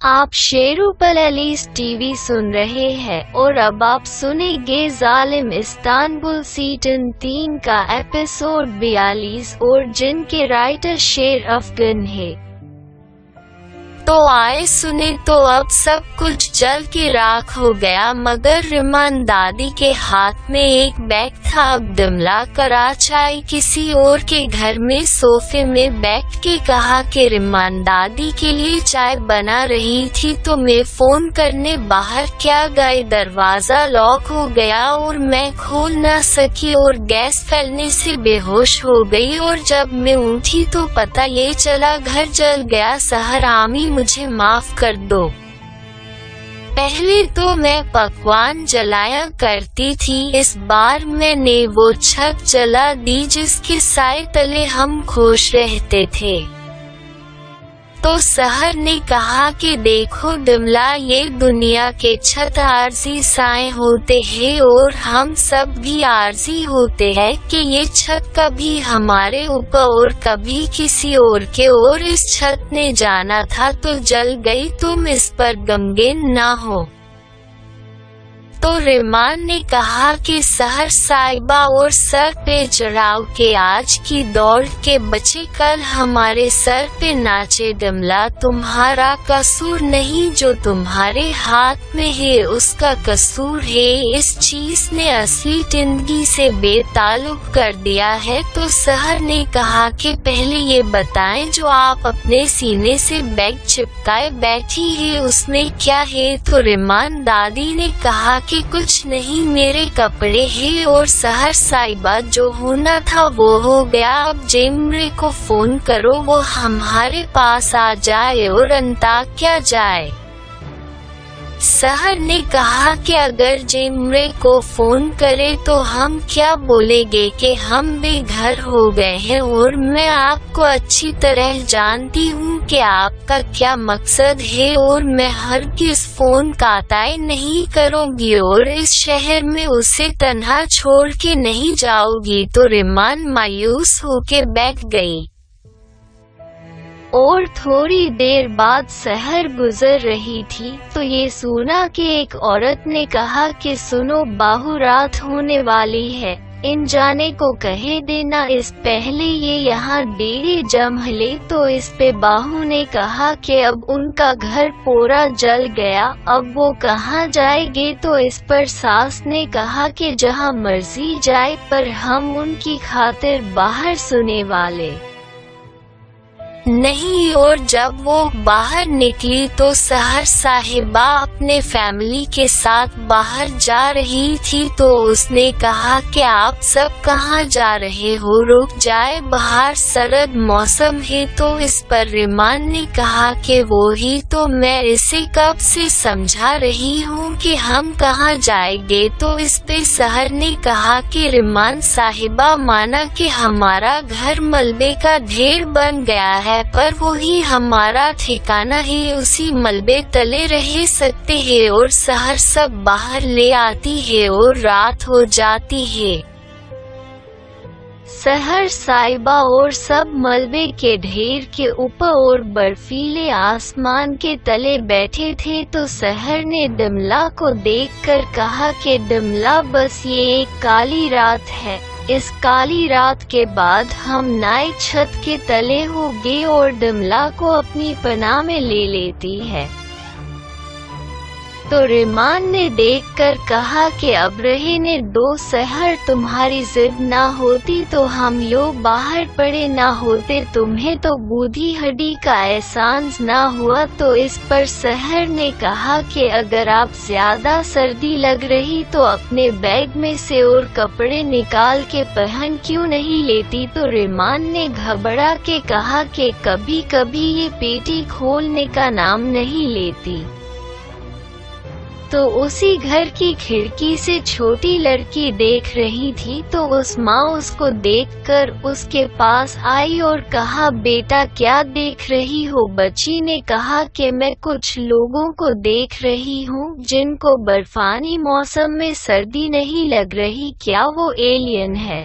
आप शेरुपल अलीस टीवी सुन रहे हैं और अब आप सुनेंगे जालिम इस्तांबुल सीजन 3 का एपिसोड 42 और जिनके राइटर शेर अफगन है। तो आए सुने। तो अब सब कुछ जल के राख हो गया, मगर रिमान दादी के हाथ में एक बैग था। अब दमला कराचाई किसी और के घर में सोफे में बैठ के कहा कि रिमान दादी के लिए चाय बना रही थी, तो मैं फोन करने बाहर क्या गए। दरवाजा लॉक हो गया और मैं खोल ना सकी और गैस फैलने से बेहोश हो गई, और जब मैं उठी तो पता ये चला घर जल गया। सहर आमी, मुझे माफ कर दो। पहले तो मैं पकवान जलाया करती थी, इस बार मैंने वो छत जला दी जिसके साए तले हम खुश रहते थे। तो सहर ने कहा कि देखो दमला, ये दुनिया के छत आरजी साए होते हैं और हम सब भी आरजी होते हैं कि ये छत कभी हमारे ऊपर और कभी किसी और के, और इस छत ने जाना था तो जल गई। तुम इस पर गमगीन ना हो। तो रिमान ने कहा कि सहर साहिबा और सर पे चढ़ाओ के आज की दौड़ के बच्चे कल हमारे सर पे नाचे। दमला, तुम्हारा कसूर नहीं, जो तुम्हारे हाथ में है उसका कसूर है। इस चीज ने असली जिंदगी से बेताल्लुक कर दिया है। तो सहर ने कहा कि पहले ये बताएं, जो आप अपने सीने से बैग चिपकाए बैठी है उसमें क्या है। तो रिमान दादी ने कहा कि कुछ नहीं, मेरे कपड़े हैं। और सहर साहिबा, जो होना था वो हो गया। अब जेमरे को फोन करो, वो हमारे पास आ जाए और अंताक्या जाए। सहर ने कहा कि अगर जेमरे को फोन करे तो हम क्या बोलेंगे कि हम बेघर हो गए हैं, और मैं आपको अच्छी तरह जानती हूँ कि आपका क्या मकसद है, और मैं हरगिज़ फोन काटाई नहीं करूँगी और इस शहर में उसे तन्हा छोड़ के नहीं जाऊँगी। तो रिमान मायूस होके बैठ गई। और थोड़ी देर बाद सहर गुजर रही थी तो ये सुना कि एक औरत ने कहा कि सुनो बाहु, रात होने वाली है, इन जाने को कहे देना इस पहले ये यहाँ डेरे जम ले। तो इस पे बाहु ने कहा कि अब उनका घर पूरा जल गया, अब वो कहाँ जाएंगे। तो इस पर सास ने कहा कि जहाँ मर्जी जाए, पर हम उनकी खातिर बाहर सुने वाले नहीं। और जब वो बाहर निकली तो सहर साहिबा अपने फैमिली के साथ बाहर जा रही थी। तो उसने कहा कि आप सब कहाँ जा रहे हो, रुक जाए, बाहर सर्द मौसम है। तो इस पर रिमान ने कहा कि वो ही तो मैं इसे कब से समझा रही हूँ कि हम कहाँ जाएंगे। तो इस पे सहर ने कहा कि रिमान साहिबा, माना कि हमारा घर मलबे का ढेर बन गया है, पर वो ही हमारा ठिकाना है, उसी मलबे तले रह सकते हैं। और सहर सब बाहर ले आती है और रात हो जाती है। सहर साहिबा और सब मलबे के ढेर के ऊपर और बर्फीले आसमान के तले बैठे थे। तो सहर ने दमला को देखकर कहा कि दमला, बस ये एक काली रात है, इस काली रात के बाद हम नए छत के तले होंगे। और दमला को अपनी पनाह में ले लेती है। तो रिमान ने देखकर कहा कि अब रहने दो सहर, तुम्हारी जिद ना होती तो हम लोग बाहर पड़े ना होते, तुम्हें तो बूढ़ी हड्डी का एहसास ना हुआ। तो इस पर सहर ने कहा कि अगर आप ज्यादा सर्दी लग रही तो अपने बैग में से और कपड़े निकाल के पहन क्यों नहीं लेती। तो रिमान ने घबरा के कहा कि कभी कभी ये पेटी खोलने का नाम नहीं लेती। तो उसी घर की खिड़की से छोटी लड़की देख रही थी। तो उस माँ उसको देखकर उसके पास आई और कहा, बेटा क्या देख रही हो। बच्ची ने कहा कि मैं कुछ लोगों को देख रही हूँ जिनको बर्फानी मौसम में सर्दी नहीं लग रही, क्या वो एलियन है।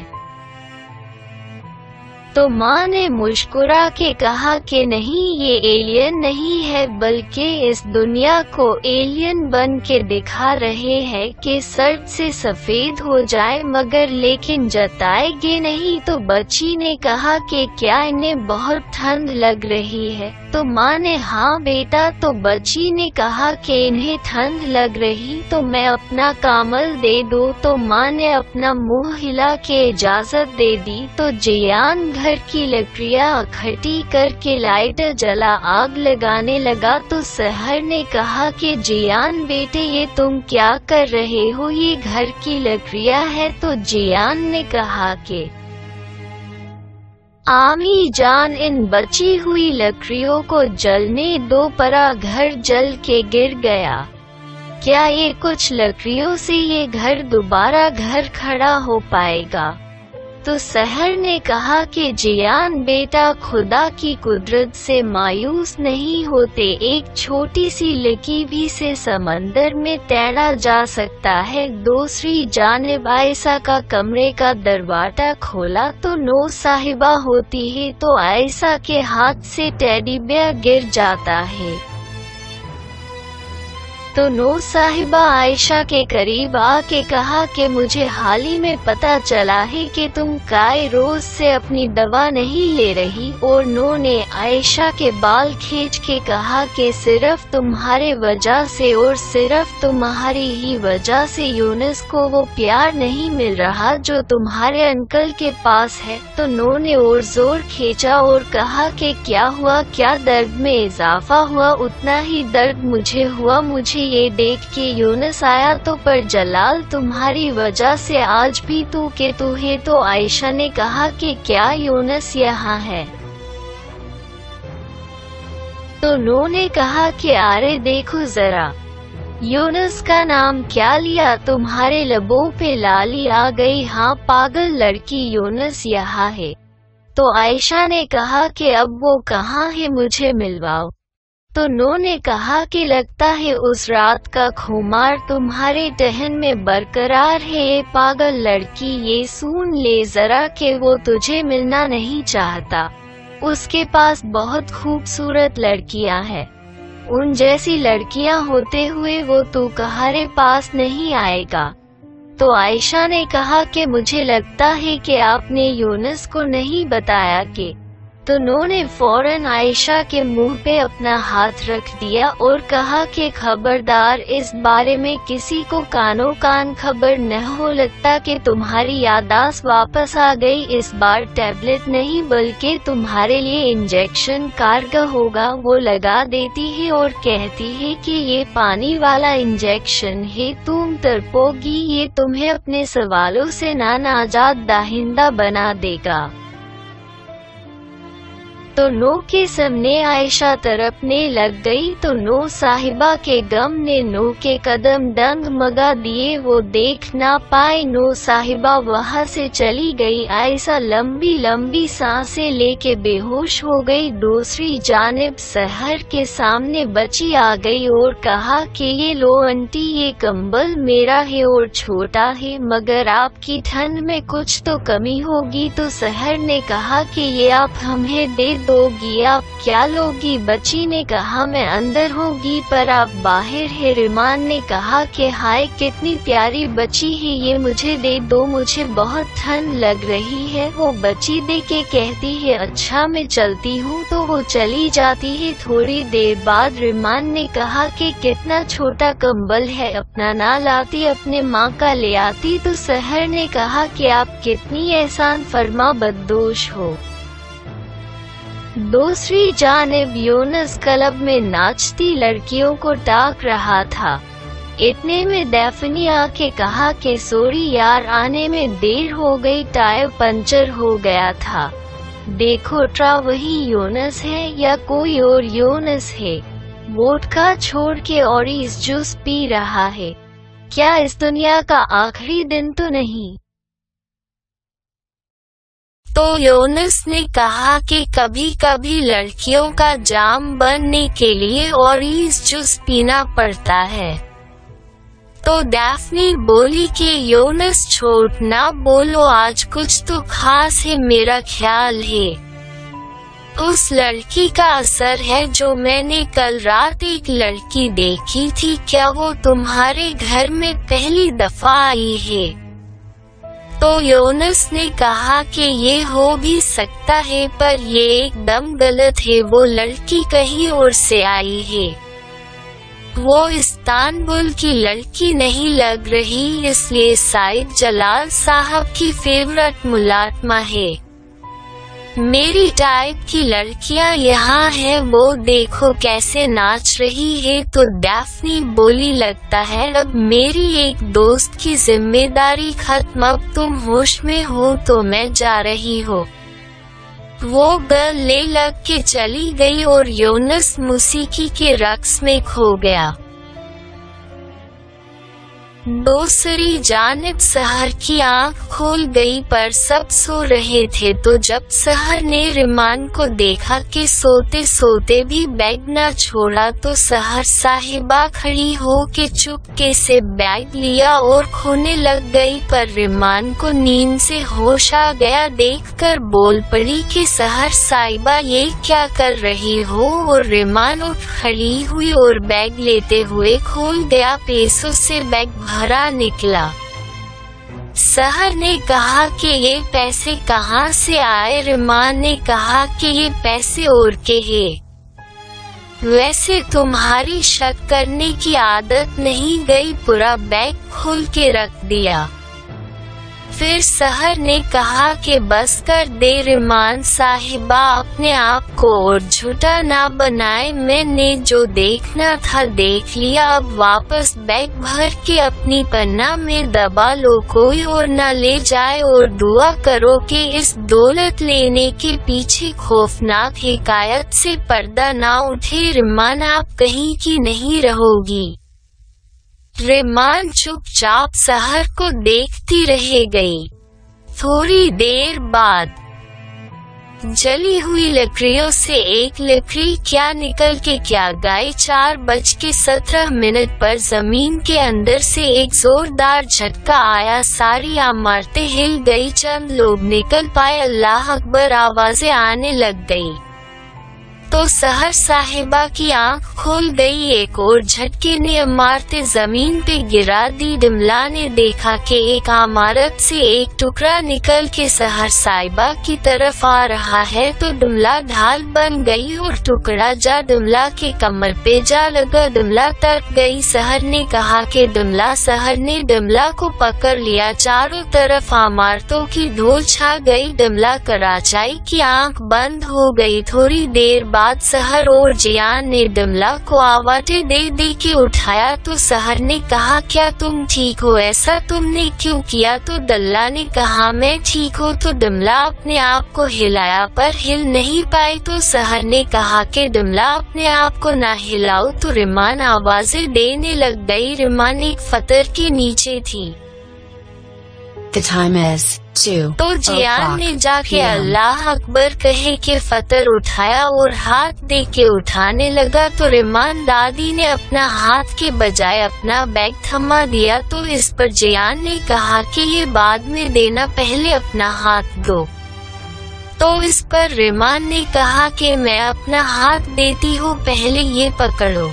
तो माँ ने मुस्कुरा के कहा कि नहीं, ये एलियन नहीं है, बल्कि इस दुनिया को एलियन बन के दिखा रहे हैं कि सर्द से सफेद हो जाए, मगर लेकिन जताएंगे नहीं। तो बच्ची ने कहा कि क्या इन्हें बहुत ठंड लग रही है? तो माँ ने हाँ बेटा। तो बच्ची ने कहा कि इन्हें ठंड लग रही तो मैं अपना कामल दे दो। तो माँ ने अपना मुंह हिला के इजाजत दे दी। तो जियान घर की लकड़ियाँ इकट्ठी करके लाइटर जला आग लगाने लगा। तो सहर ने कहा कि जियान बेटे, ये तुम क्या कर रहे हो? ये घर की लकड़ियाँ है। तो जियान ने कहा कि आमी जान, इन बची हुई लकड़ियों को जलने दो, परा घर जल के गिर गया। क्या ये कुछ लकड़ियों से ये घर दोबारा घर खड़ा हो पाएगा? तो सहर ने कहा कि जियान बेटा, खुदा की कुदरत से मायूस नहीं होते। एक छोटी सी लकीर भी से समंदर में तैरा जा सकता है। दूसरी जानिब आयशा का कमरे का दरवाजा खोला तो नो साहिबा होती है। तो आयशा के हाथ से टेडी बेयर गिर जाता है। तो नो साहिबा आयशा के करीब आके कहा कि मुझे हाल ही में पता चला है कि तुम कई रोज से अपनी दवा नहीं ले रही। और नो ने आयशा के बाल खींच के कहा कि सिर्फ तुम्हारे वजह से और सिर्फ तुम्हारी ही वजह से यूनुस को वो प्यार नहीं मिल रहा जो तुम्हारे अंकल के पास है। तो नो ने और जोर खींचा और कहा कि क्या हुआ? क्या दर्द में इजाफा हुआ? उतना ही दर्द मुझे हुआ। मुझे ये देख के यूनुस आया तो पर जलाल, तुम्हारी वजह से आज भी तू के तू है। तो आयशा ने कहा कि क्या यूनुस यहाँ है? तो नो ने कहा कि अरे देखो जरा, यूनुस का नाम क्या लिया? तुम्हारे लबों पे लाली आ गई। हाँ पागल लड़की, यूनुस यहाँ है। तो आयशा ने कहा कि अब वो कहाँ है, मुझे मिलवाओ। तो नो ने कहा कि लगता है उस रात का खुमार तुम्हारे टहन में बरकरार है। ये पागल लड़की, ये सुन ले जरा कि वो तुझे मिलना नहीं चाहता। उसके पास बहुत खूबसूरत लड़कियां हैं। उन जैसी लड़कियां होते हुए वो तुम्हारे पास नहीं आएगा। तो आयशा ने कहा कि मुझे लगता है कि आपने यूनुस को नहीं बताया कि। तो नो ने फौरन आयशा के मुंह पे अपना हाथ रख दिया और कहा कि खबरदार, इस बारे में किसी को कानो कान खबर न हो। लगता कि तुम्हारी याददाश्त वापस आ गई। इस बार टैबलेट नहीं बल्कि तुम्हारे लिए इंजेक्शन कारगर होगा। वो लगा देती है और कहती है कि ये पानी वाला इंजेक्शन है, तुम तड़पोगी, ये तुम्हें अपने सवालों से नाजाद दाहिंदा बना देगा। तो नो के सामने आयशा तड़पने लग गई। तो नो साहिबा के गम ने नो के कदम डगमगा दिए। वो देख ना पाए। नो साहिबा वहां से चली गई। आयशा लंबी लंबी सांसें लेके बेहोश हो गई। दूसरी जानिब सहर के सामने बच्ची आ गई और कहा कि ये लो आंटी, ये कंबल मेरा है और छोटा है, मगर आपकी ठंड में कुछ तो कमी होगी। तो सहर ने कहा कि ये आप हमें दे दोगी। आप क्या लोगी? बच्ची ने कहा मैं अंदर होगी पर आप बाहर है। रिमान ने कहा कि हाय कितनी प्यारी बच्ची है, ये मुझे दे दो, मुझे बहुत ठंड लग रही है। वो बच्ची दे के कहती है अच्छा मैं चलती हूँ। तो वो चली जाती है। थोड़ी देर बाद रिमान ने कहा कि कितना छोटा कंबल है, अपना ना लाती, अपने माँ का ले आती। तो सहर ने कहा कि आप कितनी एहसान फरमा बददोश हो। दूसरी जानिब यूनुस क्लब में नाचती लड़कियों को ताक रहा था। इतने में डैफनी आके कहा कि सॉरी यार, आने में देर हो गई, टायर पंचर हो गया था। देखो ट्रा, वही यूनुस है या कोई और यूनुस है? वोडका छोड़ के ऑरेंज जूस पी रहा है। क्या इस दुनिया का आखिरी दिन तो नहीं? तो यूनुस ने कहा कि कभी कभी लड़कियों का जाम बनने के लिए ऑरेंज जूस पीना पड़ता है। तो डैफ्नी बोली कि योनस छोड़ ना बोलो, आज कुछ तो खास है, मेरा ख्याल है उस लड़की का असर है जो मैंने कल रात एक लड़की देखी थी। क्या वो तुम्हारे घर में पहली दफा आई है? तो योनस ने कहा कि ये हो भी सकता है, पर ये एकदम गलत है। वो लड़की कहीं और से आई है, वो इस्तांबुल की लड़की नहीं लग रही, इसलिए साइद जलाल साहब की फेवरेट मुलातमा है। मेरी टाइप की लड़कियां यहाँ है, वो देखो कैसे नाच रही है। तो डैफ्नी बोली, लगता है अब मेरी एक दोस्त की जिम्मेदारी खत्म, अब तुम होश में हो तो मैं जा रही हूँ। वो गर्ल ले लग के चली गई और योनस मौसीकी के रक्स में खो गया। दूसरी जानिब सहर की आंख खोल गई, पर सब सो रहे थे। तो जब सहर ने रिमान को देखा कि सोते सोते भी बैग न छोड़ा, तो सहर साहिबा खड़ी हो के चुपके से बैग लिया और खोने लग गई। पर रिमान को नींद से होश आ गया, देखकर बोल पड़ी कि सहर साहिबा ये क्या कर रही हो। और रिमान उठ खड़ी हुई और बैग लेते हुए खोल गया, पैसों से बैग भरा निकला। सहर ने कहा कि ये पैसे कहाँ से आए? रिमान ने कहा कि ये पैसे और के हैं। वैसे तुम्हारी शक करने की आदत नहीं गई, पूरा बैग खोल के रख दिया। फिर सहर ने कहा कि बस कर दे रिमान साहिबा, अपने आप को और झूठा ना बनाए, मैंने जो देखना था देख लिया, अब वापस बैग भर के अपनी पन्ना में दबा लो, कोई और न ले जाए, और दुआ करो कि इस दौलत लेने के पीछे खौफनाक हिकायत से पर्दा ना उठे। रिमान आप कहीं की नहीं रहोगी। रिमान चुपचाप सहर को देखती रह गई। थोड़ी देर बाद जली हुई लकड़ियों से एक लकड़ी क्या निकल के क्या गई। 4:17 पर जमीन के अंदर से एक जोरदार झटका आया, सारी इमारतें हिल गई, चंद लोग निकल पाए, अल्लाह अकबर आवाजें आने लग गई। तो सहर साहिबा की आंख खोल गई, एक और झटके ने इमारतें जमीन पे गिरा दी। डिमला ने देखा कि एक इमारत से एक टुकड़ा निकल के सहर साहिबा की तरफ आ रहा है। तो डिमला ढाल बन गई और टुकड़ा जा डिमला के कमर पे जा लगा। डिमला तड़प गई। सहर ने कहा कि डिमला। सहर ने डिमला को पकड़ लिया। चारों तरफ इमारतों की धूल छा गई। डिमला कराचाई की आंख बंद हो गई। थोड़ी देर बाद सहर और जियान ने डिमला को आवाज़ें दे के उठाया। तो सहर ने कहा, क्या तुम ठीक हो? ऐसा तुमने क्यों किया? तो दल्ला ने कहा, मैं ठीक हूँ। तो डिमला अपने आप को हिलाया पर हिल नहीं पाई। तो सहर ने कहा कि डिमला अपने आप को ना हिलाओ। तो रिमान आवाजें देने लग गई। रिमान एक फतर के नीचे थी। The time is 2 तो जियान ने जाके अल्लाह अकबर कहे के फतर उठाया और हाथ दे के उठाने लगा। तो रिमान दादी ने अपना हाथ के बजाय अपना बैग थमा दिया। तो इस पर जियान ने कहा कि ये बाद में देना, पहले अपना हाथ दो। तो इस पर रिमान ने कहा कि मैं अपना हाथ देती हूँ, पहले ये पकड़ो।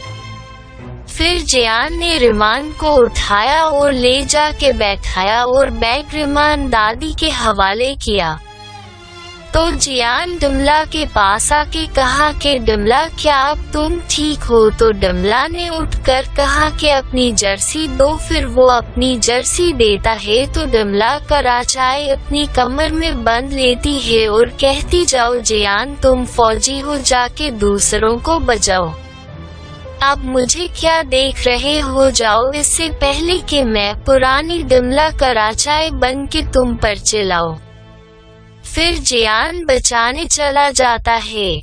फिर जियान ने रिमान को उठाया और ले जाके बैठाया और बैग रिमान दादी के हवाले किया। तो जियान डिमला के पास आके कहा कि डिमला, क्या अब तुम ठीक हो? तो डिमला ने उठकर कहा कि अपनी जर्सी दो। फिर वो अपनी जर्सी देता है। तो डिमला कराचाई अपनी कमर में बंद लेती है और कहती, जाओ जियान, तुम फौजी हो, जाके दूसरों को बचाओ। अब मुझे क्या देख रहे हो? जाओ, इससे पहले कि मैं पुरानी डिमला कराचाई बन के तुम पर चिल्लाऊं। फिर जियान बचाने चला जाता है।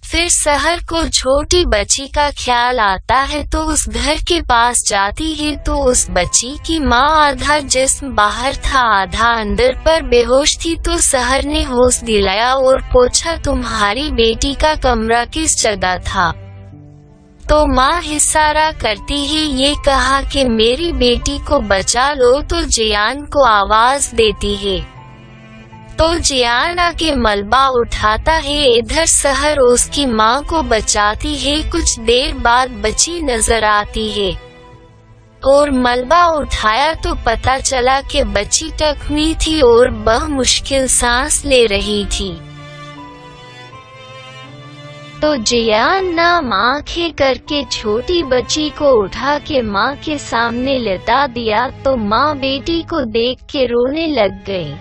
फिर सहर को छोटी बच्ची का ख्याल आता है। तो उस घर के पास जाती है। तो उस बच्ची की माँ आधा जिस्म बाहर था, आधा अंदर पर बेहोश थी। तो सहर ने होश दिलाया और पूछा, तुम्हारी बेटी का कमरा किस जगह था? तो माँ इशारा करती ही ये कहा कि मेरी बेटी को बचा लो, तो जियान को आवाज देती है। तो जियान आके मलबा उठाता है। इधर सहर उसकी माँ को बचाती है। कुछ देर बाद बच्ची नजर आती है और मलबा उठाया तो पता चला कि बच्ची टकमी थी और वह मुश्किल सांस ले रही थी। तो जियान नाम आंखें करके छोटी बच्ची को उठा के माँ के सामने लेटा दिया। तो माँ बेटी को देख के रोने लग गई।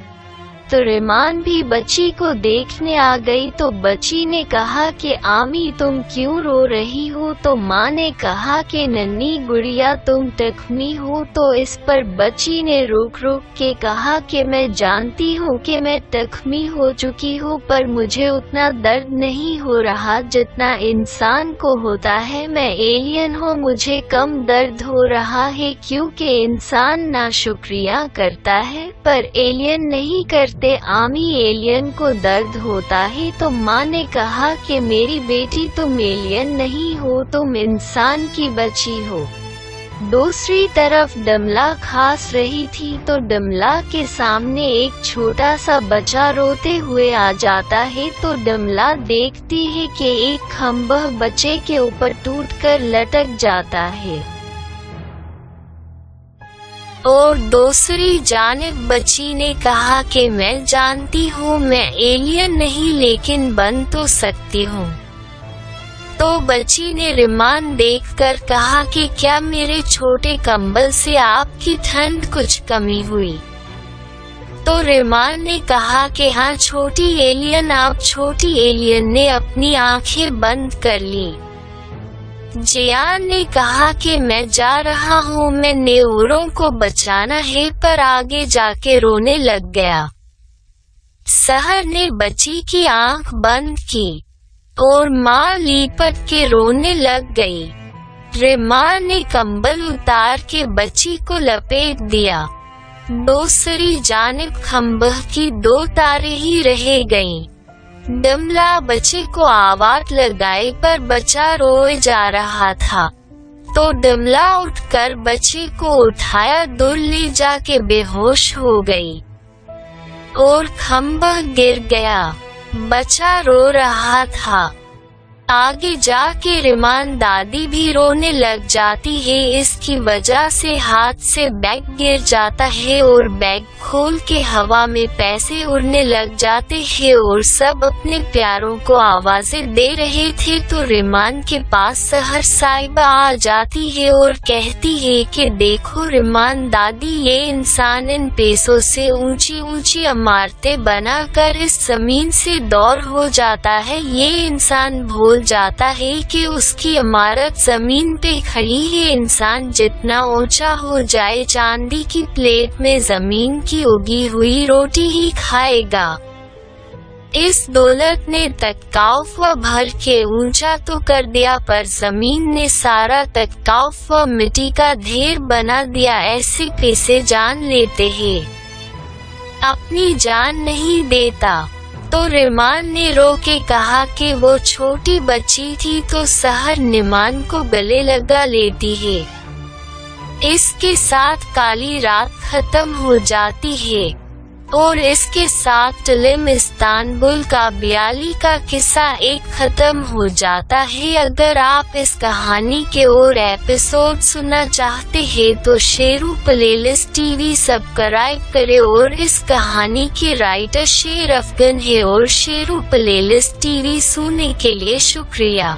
तो रेमान भी बच्ची को देखने आ गई। तो बच्ची ने कहा कि आमी तुम क्यों रो रही हो? तो माँ ने कहा कि नन्ही गुड़िया तुम टकमी हो। तो इस पर बच्ची ने रुक के कहा कि मैं जानती हूँ कि मैं टकमी हो चुकी हूँ, पर मुझे उतना दर्द नहीं हो रहा जितना इंसान को होता है। मैं एलियन हूँ, मुझे कम दर्द हो रहा है क्योंकि इंसान नाशुक्रिया करता है पर एलियन नहीं करते। आमी एलियन को दर्द होता है। तो माँ ने कहा कि मेरी बेटी तुम एलियन नहीं हो, तुम इंसान की बच्ची हो। दूसरी तरफ डमला खास रही थी। तो डमला के सामने एक छोटा सा बच्चा रोते हुए आ जाता है। तो डमला देखती है कि एक खम्भा बच्चे के ऊपर टूटकर लटक जाता है और दूसरी जानिब बच्ची ने कहा कि मैं जानती हूँ मैं एलियन नहीं लेकिन बन तो सकती हूँ। तो बच्ची ने रेमान देखकर कहा कि क्या मेरे छोटे कंबल से आपकी ठंड कुछ कमी हुई? तो रेमान ने कहा कि हाँ छोटी एलियन। आप छोटी एलियन ने अपनी आंखें बंद कर ली। जियान ने कहा कि मैं जा रहा हूँ, मैं नेउरों को बचाना है, पर आगे जाके रोने लग गया। सहर ने बच्ची की आंख बंद की और माँ लिपट के रोने लग गई। रेमान ने कंबल उतार के बच्ची को लपेट दिया। दूसरी जानिब खम्भे की 2 तारें ही रह गईं। डमला बच्चे को आवाज लगाई पर बच्चा रोए जा रहा था। तो डमला उठकर बच्चे को उठाया, दूर ले जाके बेहोश हो गई और खम्भा गिर गया। बच्चा रो रहा था। आगे जाके रेमान दादी भी रोने लग जाती है। इसकी वजह से हाथ से बैग गिर जाता है और बैग खोल के हवा में पैसे उड़ने लग जाते हैं और सब अपने प्यारों को आवाजें दे रहे थे। तो रेमान के पास सहर साहिबा आ जाती है और कहती है कि देखो रेमान दादी, ये इंसान इन पैसों से ऊंची ऊंची इमारतें बनाकर इस जमीन से दूर हो जाता है। ये इंसान भूल जाता है कि उसकी इमारत जमीन पे खड़ी है। इंसान जितना ऊंचा हो जाए चांदी की प्लेट में जमीन की उगी हुई रोटी ही खाएगा। इस दौलत ने तख्ताओं व भर के ऊंचा तो कर दिया पर जमीन ने सारा तख्ताओं व मिट्टी का ढेर बना दिया। ऐसे पैसे जान लेते हैं, अपनी जान नहीं देता। तो रेमान ने रो के कहा कि वो छोटी बच्ची थी। तो सहर निमान को गले लगा लेती है। इसके साथ काली रात खत्म हो जाती है और इसके साथ फिल्म इस्तांबुल का बियाली का किस्सा एक खत्म हो जाता है। अगर आप इस कहानी के और एपिसोड सुनना चाहते हैं तो शेरू प्लेलिस्ट टीवी सब्सक्राइब करें। और इस कहानी के राइटर शेर अफगन है और शेरू प्लेलिस्ट टीवी सुनने के लिए शुक्रिया।